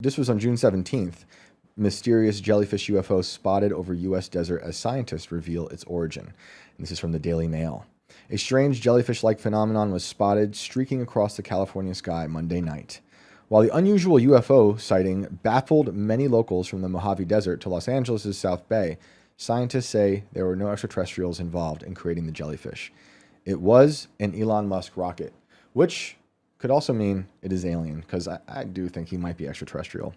This was on June 17th. Mysterious jellyfish UFO spotted over U.S. desert as scientists reveal its origin. And this is from the Daily Mail. A strange jellyfish-like phenomenon was spotted streaking across the California sky Monday night. While the unusual UFO sighting baffled many locals from the Mojave Desert to Los Angeles' South Bay, scientists say there were no extraterrestrials involved in creating the jellyfish. It was an Elon Musk rocket, which could also mean it is alien, because I do think he might be extraterrestrial.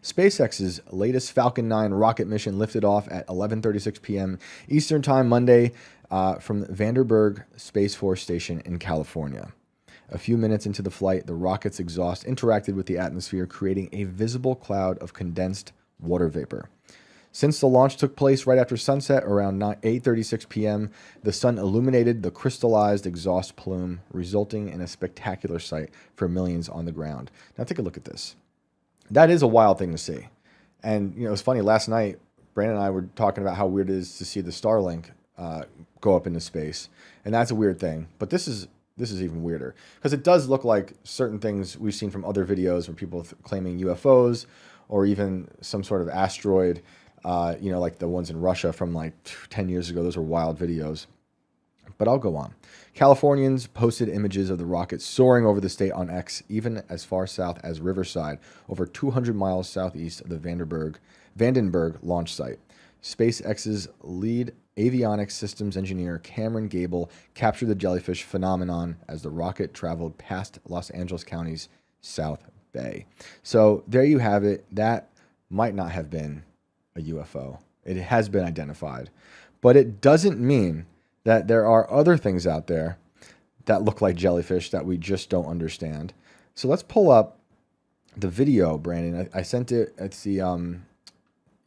SpaceX's latest Falcon 9 rocket mission lifted off at 11:36 p.m. Eastern Time Monday from Vandenberg Space Force Station in California. A few minutes into the flight, the rocket's exhaust interacted with the atmosphere, creating a visible cloud of condensed water vapor. Since the launch took place right after sunset around 8:36 p.m., the sun illuminated the crystallized exhaust plume, resulting in a spectacular sight for millions on the ground. Now take a look at this. That is a wild thing to see. And, you know, it's funny, last night, Brandon and I were talking about how weird it is to see the Starlink go up into space. And that's a weird thing. But this is even weirder. Because it does look like certain things we've seen from other videos where people claiming UFOs or even some sort of asteroid, you know, like the ones in Russia from like 10 years ago. Those were wild videos. But I'll go on. Californians posted images of the rocket soaring over the state on X, even as far south as Riverside, over 200 miles southeast of the Vandenberg launch site. SpaceX's lead avionics systems engineer, Cameron Gable, captured the jellyfish phenomenon as the rocket traveled past Los Angeles County's South Bay. So there you have it. That might not have been a UFO. It has been identified. But it doesn't mean that there are other things out there that look like jellyfish that we just don't understand. So let's pull up the video, Brandon. I sent it. It's the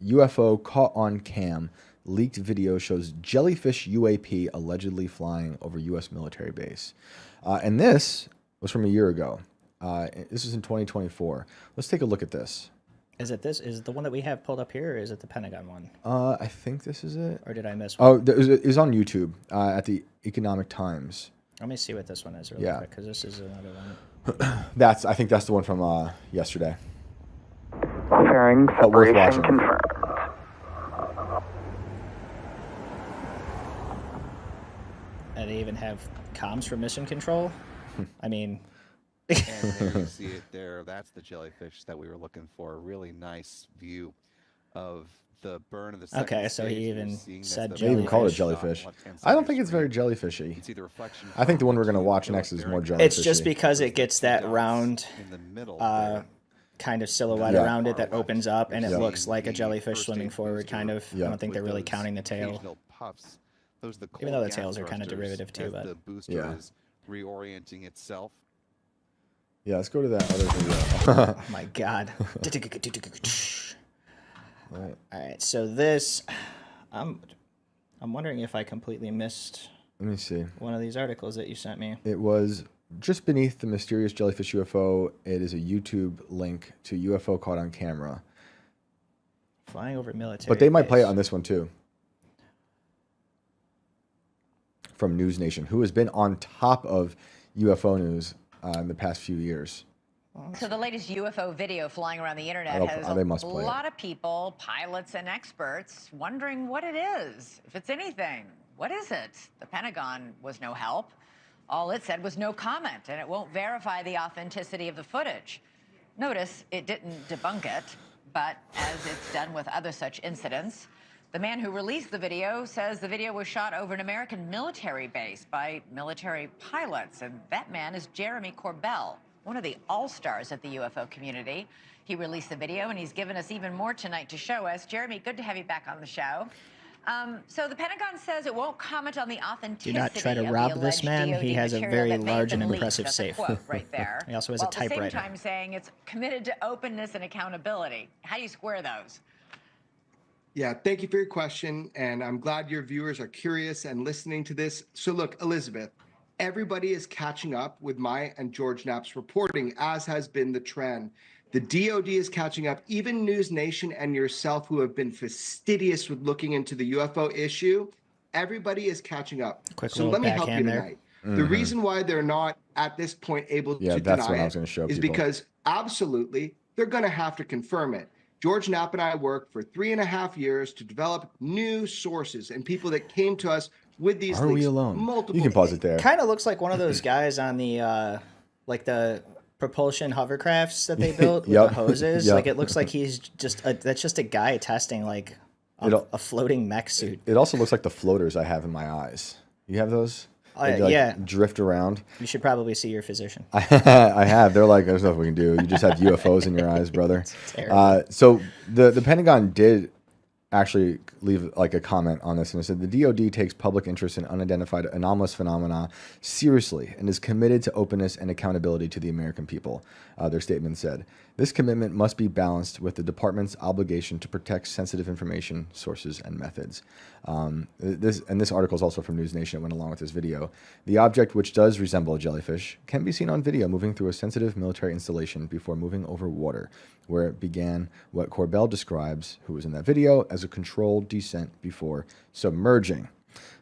UFO caught on cam. Leaked video shows jellyfish UAP allegedly flying over U.S. military base. And this was from a year ago. This is in 2024. Let's take a look at this. Is it this? Is it the one that we have pulled up here, or is it the Pentagon one? I think this is it. Or did I miss one? Oh, it was on YouTube at the Economic Times. Let me see what this one is really quick, because this is another one. I think that's the one from yesterday. Sharing separation confirmed. And they even have comms for mission control. I mean... And there you see it there. That's the jellyfish that we were looking for. A really nice view of the burn of the second Okay, so he even said jellyfish. They even call it jellyfish. I don't think it's very jellyfishy. I think the one we're going to watch next is more jellyfishy. It's just because it gets that round kind of silhouette around it that opens up, and it looks like a jellyfish swimming forward, kind of. I don't think they're really counting the tail. Even though the tails are kind of derivative too, but... The booster is reorienting itself. Yeah, let's go to that other video. Oh my god. Alright, so this... I'm wondering if I completely missed... Let me see. One of these articles that you sent me. It was just beneath the mysterious jellyfish UFO. It is a YouTube link to UFO caught on camera. Flying over military But they might base. play it on this one too. From News Nation, who has been on top of UFO news in the past few years. So the latest UFO video flying around the internet has a lot of people, pilots and experts, wondering what it is. If it's anything, what is it? The Pentagon was no help. All it said was no comment, and it won't verify the authenticity of the footage. Notice it didn't debunk it, but as it's done with other such incidents, the man who released the video says the video was shot over an American military base by military pilots, and that man is Jeremy Corbell, one of the all-stars of the UFO community. He released the video, and he's given us even more tonight to show us. Jeremy, good to have you back on the show. So the Pentagon says it won't comment on the authenticity. Do not try to rob this man. He has a very large and impressive safe. Quote right there. He also has a typewriter. At the same time saying it's committed to openness and accountability. How do you square those? Yeah, thank you for your question, and I'm glad your viewers are curious and listening to this. So look, Elizabeth, everybody is catching up with my and George Knapp's reporting, as has been the trend. The DOD is catching up. Even News Nation and yourself, who have been fastidious with looking into the UFO issue, everybody is catching up. So let me help you tonight. The reason why they're not at this point able to deny it is because absolutely they're going to have to confirm it. George Knapp and I worked for 3.5 years to develop new sources and people that came to us with these Are leaks. we alone? Multiple. You can pause it there. Kind of looks like one of those guys on the like the propulsion hovercrafts that they built with the hoses. Like it looks like he's just that's just a guy testing like a floating mech suit. It also looks like the floaters I have in my eyes. You have those? Yeah. Drift around. You should probably see your physician. I have. They're like, there's nothing we can do. You just have UFOs in your eyes, brother. So the Pentagon did actually leave like a comment on this, and it said the DoD takes public interest in unidentified anomalous phenomena seriously and is committed to openness and accountability to the American people. Their statement said, this commitment must be balanced with the department's obligation to protect sensitive information, sources, and methods. This article is also from News Nation. It went along with this video. The object, which does resemble a jellyfish, can be seen on video moving through a sensitive military installation before moving over water, where it began what Corbell describes, who was in that video, as a controlled descent before submerging.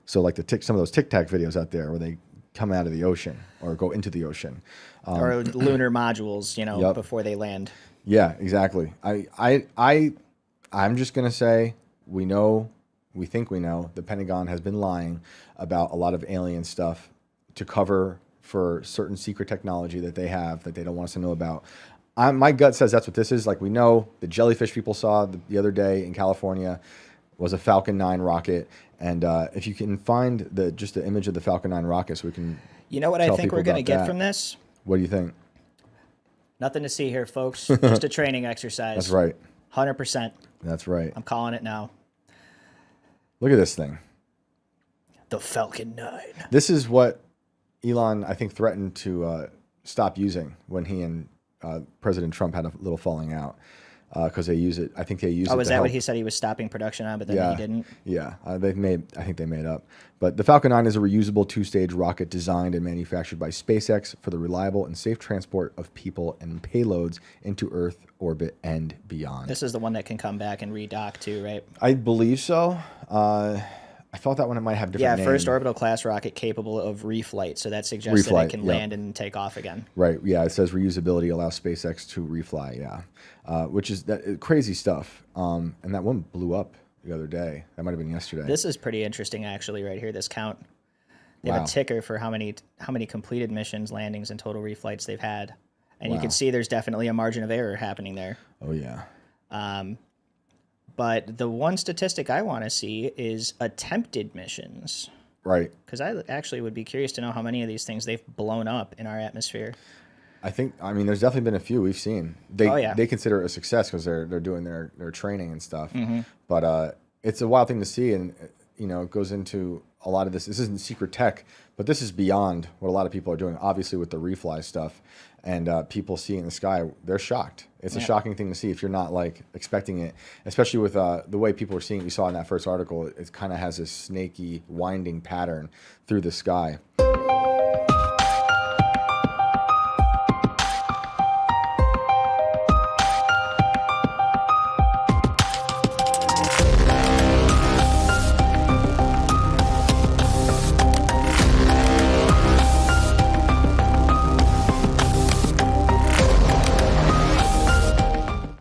So like some of those Tic Tac videos out there where they come out of the ocean or go into the ocean. Or lunar modules, before they land. Yeah, exactly. I'm just going to say we think we know the Pentagon has been lying about a lot of alien stuff to cover for certain secret technology that they have that they don't want us to know about. My gut says that's what this is. Like, we know the jellyfish people saw the other day in California was a Falcon 9 rocket. And if you can find just the image of the Falcon 9 rocket so we can You know what I think we're going to get from this? What do you think? Nothing to see here, folks. Just a training exercise. That's right. 100%. That's right. I'm calling it now. Look at this thing. The Falcon 9. This is what Elon, I think, threatened to stop using when he and President Trump had a little falling out because they use it. I think they use it. Oh, is that what he said he was stopping production on, but then he didn't? Yeah, I think they made up. But the Falcon 9 is a reusable two-stage rocket designed and manufactured by SpaceX for the reliable and safe transport of people and payloads into Earth orbit and beyond. This is the one that can come back and redock too, right? I believe so. I thought that one it might have different names. First orbital class rocket capable of reflight. So that suggests that it can land and take off again. Right. Yeah. It says reusability allows SpaceX to refly. Yeah. Which is crazy stuff. And that one blew up the other day. That might have been yesterday. This is pretty interesting, actually, right here. This count. They have a ticker for how many completed missions, landings, and total reflights they've had. And you can see there's definitely a margin of error happening there. Oh, yeah. But the one statistic I want to see is attempted missions. Right. Because I actually would be curious to know how many of these things they've blown up in our atmosphere. I mean, there's definitely been a few we've seen. They consider it a success because they're doing their training and stuff. Mm-hmm. But it's a wild thing to see, and it goes into a lot of this. This isn't secret tech, but this is beyond what a lot of people are doing. Obviously, with the refly stuff, and people seeing the sky, they're shocked. It's a shocking thing to see if you're not like expecting it, especially with the way people are seeing it. You saw in that first article, it kind of has this snaky, winding pattern through the sky.